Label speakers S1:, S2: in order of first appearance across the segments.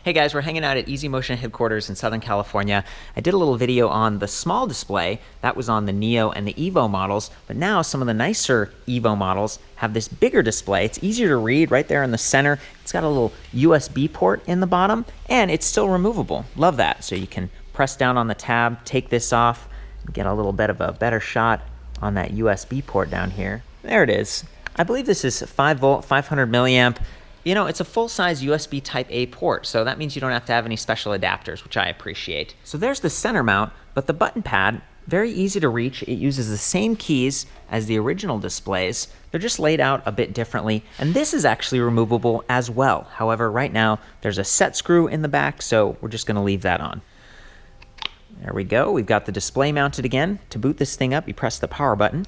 S1: Hey guys, we're hanging out at Easy Motion headquarters in Southern California. I did a little video on the small display. That was on the Neo and the Evo models, but now some of the nicer Evo models have this bigger display. It's easier to read right there in the center. It's got a little USB port in the bottom, and it's still removable. Love that. So you can press down on the tab, take this off, and get a little bit of a better shot on that USB port down here. There it is. I believe this is 5 volt, 500 milliamp. You know, it's a full-size USB Type-A port, so that means you don't have to have any special adapters, which I appreciate. So there's the center mount, but the button pad, very easy to reach. It uses the same keys as the original displays. They're just laid out a bit differently, and this is actually removable as well. However, right now, there's a set screw in the back, so we're just gonna leave that on. There we go, we've got the display mounted again. To boot this thing up, you press the power button.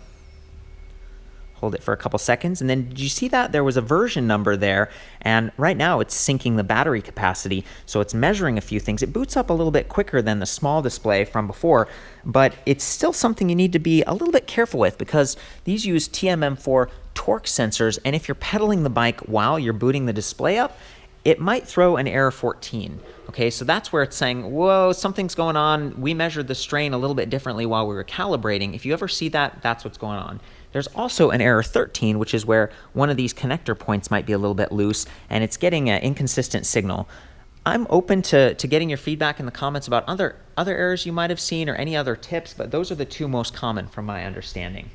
S1: Hold it for a couple seconds, and then did you see that there was a version number there? And right now it's syncing the battery capacity, so it's measuring a few things. It boots up a little bit quicker than the small display from before, but it's still something you need to be a little bit careful with because these use TMM4 torque sensors, and if you're pedaling the bike while you're booting the display up, it might throw an error 14. Okay, so that's where it's saying, whoa, something's going on. We measured the strain a little bit differently while we were calibrating. If you ever see that, that's what's going on. There's also an error 13, which is where one of these connector points might be a little bit loose, and it's getting an inconsistent signal. I'm open to getting your feedback in the comments about other errors you might have seen or any other tips, but those are the two most common from my understanding.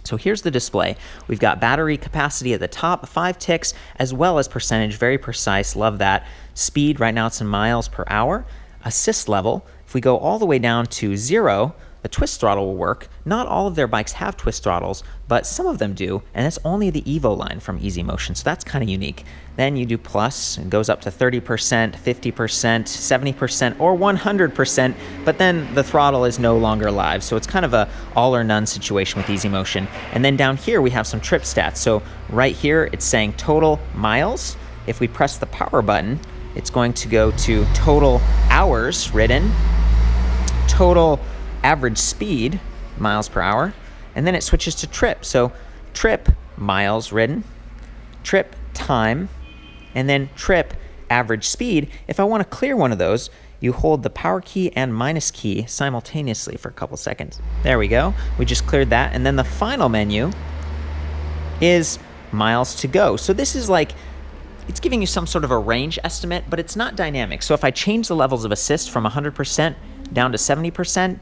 S1: So here's the display. We've got battery capacity at the top, 5 ticks, as well as percentage, very precise, love that. Speed, right now it's in miles per hour. Assist level, if we go all the way down to 0, the twist throttle will work. Not all of their bikes have twist throttles, but some of them do, and it's only the Evo line from Easy Motion, so that's kind of unique. Then you do plus, it goes up to 30%, 50%, 70%, or 100%, but then the throttle is no longer live, so it's kind of a all or none situation with Easy Motion. And then down here we have some trip stats. So right here it's saying total miles. If we press the power button, it's going to go to total hours ridden, total average speed, miles per hour, and then it switches to trip. So trip, miles ridden, trip, time, and then trip, average speed. If I want to clear one of those, you hold the power key and minus key simultaneously for a couple seconds. There we go. We just cleared that. And then the final menu is miles to go. So this is like, it's giving you some sort of a range estimate, but it's not dynamic. So if I change the levels of assist from 100% down to 70%,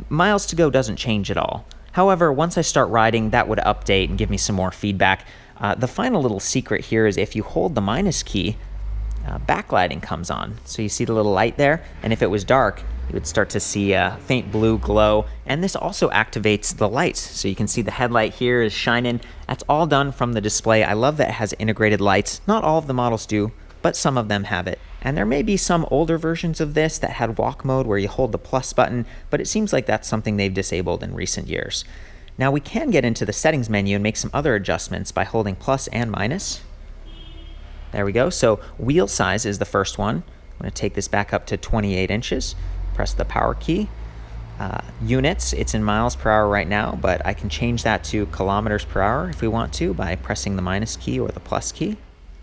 S1: miles to go doesn't change at all. However, once I start riding, that would update and give me some more feedback. The final little secret here is if you hold the minus key, backlighting comes on. So you see the little light there, and if it was dark, you would start to see a faint blue glow, and this also activates the lights. So you can see the headlight here is shining. That's all done from the display. I love that it has integrated lights. Not all of the models do, but some of them have it. And there may be some older versions of this that had walk mode where you hold the plus button, but it seems like that's something they've disabled in recent years. Now we can get into the settings menu and make some other adjustments by holding plus and minus. There we go. So wheel size is the first one. I'm going to take this back up to 28 inches. Press the power key. Units, it's in miles per hour right now, but I can change that to kilometers per hour if we want to by pressing the minus key or the plus key.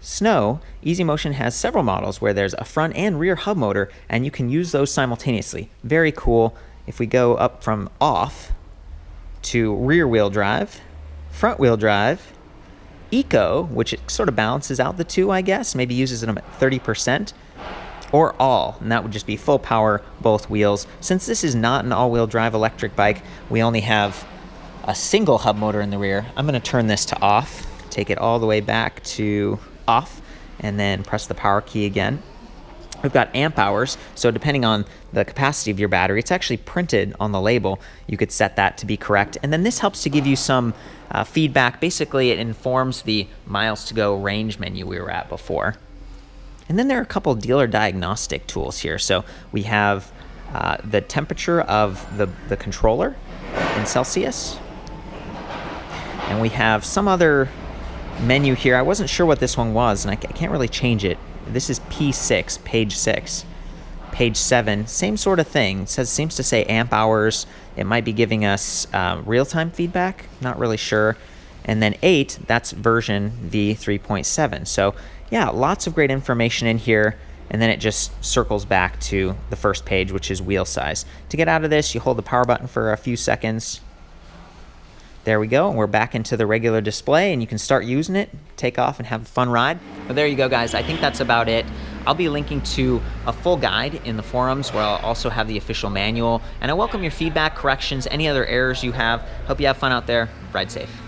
S1: Snow, Easy Motion has several models where there's a front and rear hub motor, and you can use those simultaneously. Very cool. If we go up from off to rear wheel drive, front wheel drive, eco, which it sort of balances out the two, I guess, maybe uses them at 30%, or all, and that would just be full power, both wheels. Since this is not an all-wheel drive electric bike, we only have a single hub motor in the rear. I'm going to turn this to off, take it all the way back to off, and then press the power key again. We've got amp hours, so depending on the capacity of your battery, it's actually printed on the label. You could set that to be correct, and then this helps to give you some feedback. Basically, it informs the miles to go range menu we were at before. And then there are a couple dealer diagnostic tools here. So we have the temperature of the controller in Celsius, and we have some other menu here. I wasn't sure what this one was, and I can't really change it. This is P6, page 6. Page 7, same sort of thing. Seems to say amp hours. It might be giving us real-time feedback. Not really sure. And then 8, that's version V3.7. So yeah, lots of great information in here. and then it just circles back to the first page, which is wheel size. To get out of this, you hold the power button for a few seconds. There we go, and we're back into the regular display, and you can start using it, take off, and have a fun ride. But there you go, guys. I think that's about it. I'll be linking to a full guide in the forums where I'll also have the official manual, and I welcome your feedback, corrections, any other errors you have. Hope you have fun out there. Ride safe.